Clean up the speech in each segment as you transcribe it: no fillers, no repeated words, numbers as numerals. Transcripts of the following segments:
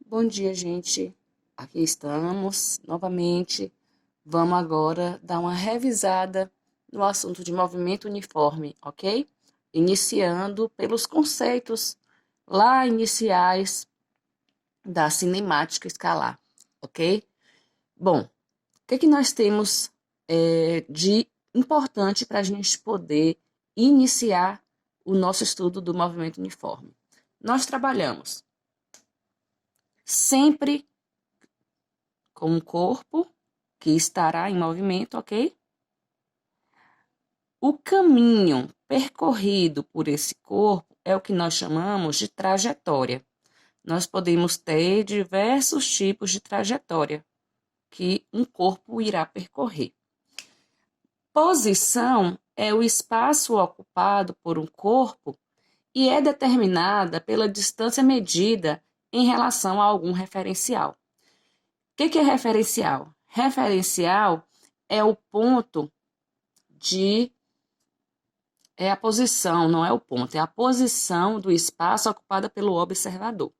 Bom dia, gente. Aqui estamos novamente. Vamos agora dar uma revisada no assunto de movimento uniforme, ok? Iniciando pelos conceitos lá iniciais da cinemática escalar, ok? Bom, o que nós temos de importante para a gente poder iniciar o nosso estudo do movimento uniforme? Nós trabalhamos sempre com um corpo que estará em movimento, ok? O caminho percorrido por esse corpo é o que nós chamamos de trajetória. Nós podemos ter diversos tipos de trajetória que um corpo irá percorrer. Posição é o espaço ocupado por um corpo e é determinada pela distância medida em relação a algum referencial. O que é referencial? Referencial é o ponto é a posição, não é o ponto, é a posição do espaço ocupada pelo observador.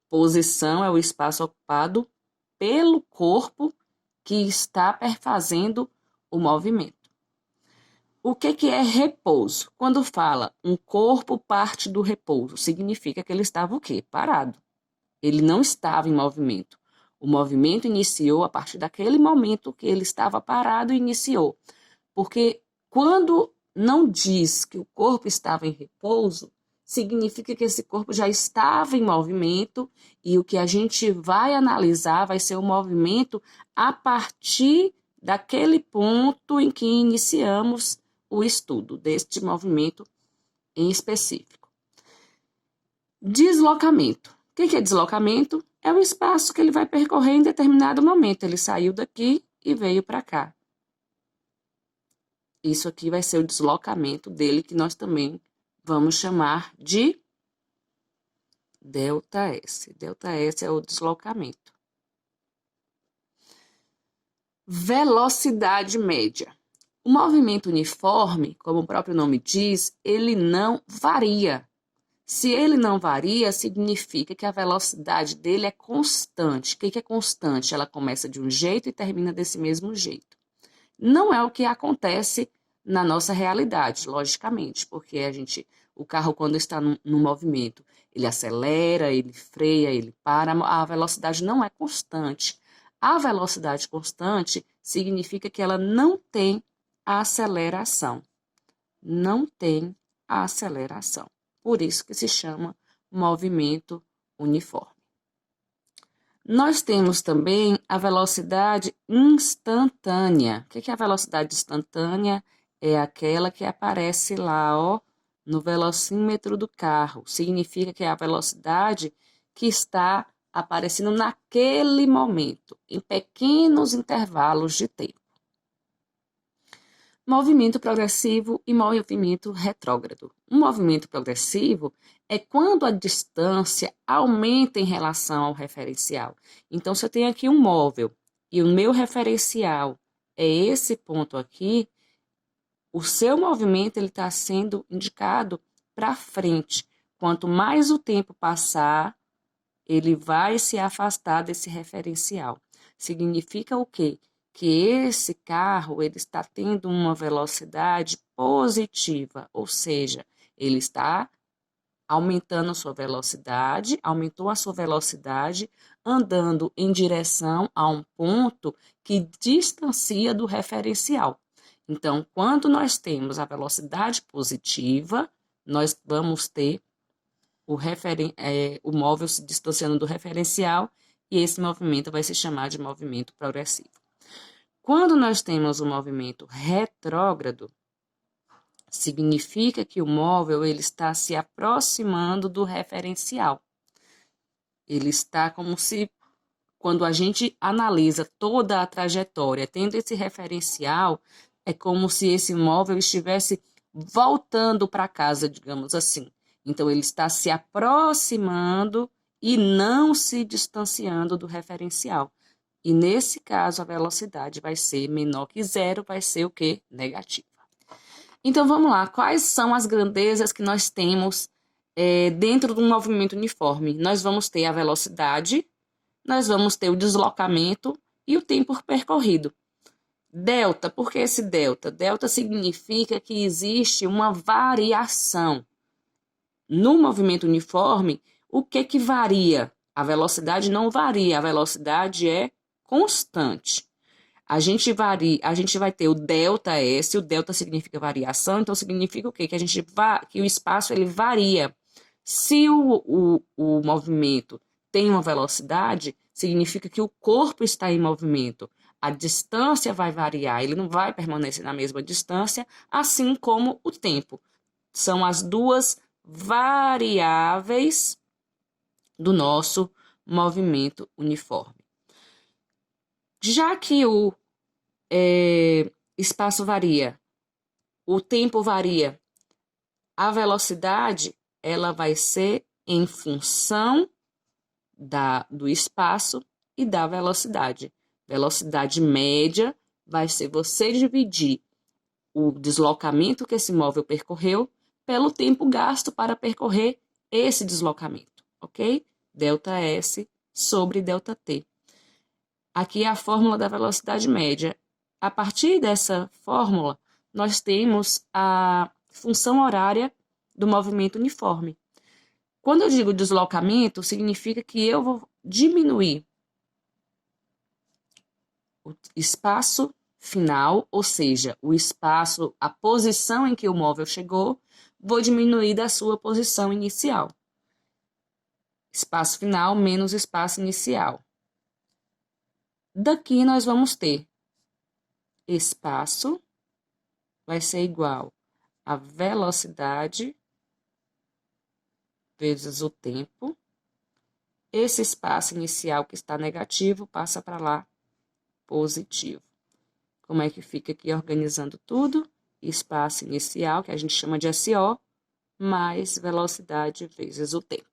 Posição é o espaço ocupado pelo corpo que está fazendo o movimento. O que é repouso? Quando fala um corpo parte do repouso, significa que ele estava o quê? Parado. Ele não estava em movimento. O movimento iniciou a partir daquele momento que ele estava parado e iniciou. Porque quando não diz que o corpo estava em repouso, significa que esse corpo já estava em movimento e o que a gente vai analisar vai ser o movimento a partir daquele ponto em que iniciamos o estudo deste movimento em específico. Deslocamento. O que é deslocamento? É o espaço que ele vai percorrer em determinado momento. Ele saiu daqui e veio para cá. Isso aqui vai ser o deslocamento dele, que nós também vamos chamar de ΔS. ΔS é o deslocamento. Velocidade média. O movimento uniforme, como o próprio nome diz, ele não varia. Se ele não varia, significa que a velocidade dele é constante. O que é constante? Ela começa de um jeito e termina desse mesmo jeito. Não é o que acontece na nossa realidade, logicamente, porque o carro, quando está no movimento, ele acelera, ele freia, ele para, a velocidade não é constante. A velocidade constante significa que ela não tem a aceleração. Não tem a aceleração. Por isso que se chama movimento uniforme. Nós temos também a velocidade instantânea. O que é a velocidade instantânea? É aquela que aparece lá, ó, no velocímetro do carro. Significa que é a velocidade que está aparecendo naquele momento, em pequenos intervalos de tempo. Movimento progressivo e movimento retrógrado. Um movimento progressivo é quando a distância aumenta em relação ao referencial. Então, se eu tenho aqui um móvel e o meu referencial é esse ponto aqui, o seu movimento está sendo indicado para frente. Quanto mais o tempo passar, ele vai se afastar desse referencial. Significa o quê? Que esse carro ele está tendo uma velocidade positiva, ou seja, ele está aumentando a sua velocidade, aumentou a sua velocidade, andando em direção a um ponto que distancia do referencial. Então, quando nós temos a velocidade positiva, nós vamos ter o móvel se distanciando do referencial e esse movimento vai se chamar de movimento progressivo. Quando nós temos o movimento retrógrado, significa que o móvel ele está se aproximando do referencial. Ele está como se, quando a gente analisa toda a trajetória, tendo esse referencial, é como se esse móvel estivesse voltando para casa, digamos assim. Então, ele está se aproximando e não se distanciando do referencial. E, nesse caso, a velocidade vai ser menor que zero, vai ser o quê? Negativa. Então, vamos lá. Quais são as grandezas que nós temos dentro de um movimento uniforme? Nós vamos ter a velocidade, nós vamos ter o deslocamento e o tempo percorrido. Delta, por que esse delta? Delta significa que existe uma variação. No movimento uniforme, o que varia? A velocidade não varia, a velocidade é constante. A gente vai ter o delta S, o delta significa variação, então significa o quê? Que o espaço ele varia. Se o movimento tem uma velocidade, significa que o corpo está em movimento. A distância vai variar, ele não vai permanecer na mesma distância, assim como o tempo. São as duas variáveis do nosso movimento uniforme. Já que o espaço varia, o tempo varia, a velocidade ela vai ser em função do espaço e da velocidade. Velocidade média vai ser você dividir o deslocamento que esse móvel percorreu pelo tempo gasto para percorrer esse deslocamento, ok? Delta S sobre delta T. Aqui é a fórmula da velocidade média. A partir dessa fórmula, nós temos a função horária do movimento uniforme. Quando eu digo deslocamento, significa que eu vou diminuir o espaço final, ou seja, o espaço, a posição em que o móvel chegou, vou diminuir da sua posição inicial. Espaço final menos espaço inicial. Daqui nós vamos ter espaço vai ser igual a velocidade vezes o tempo. Esse espaço inicial que está negativo passa para lá positivo. Como é que fica aqui organizando tudo? Espaço inicial, que a gente chama de SO, mais velocidade vezes o tempo.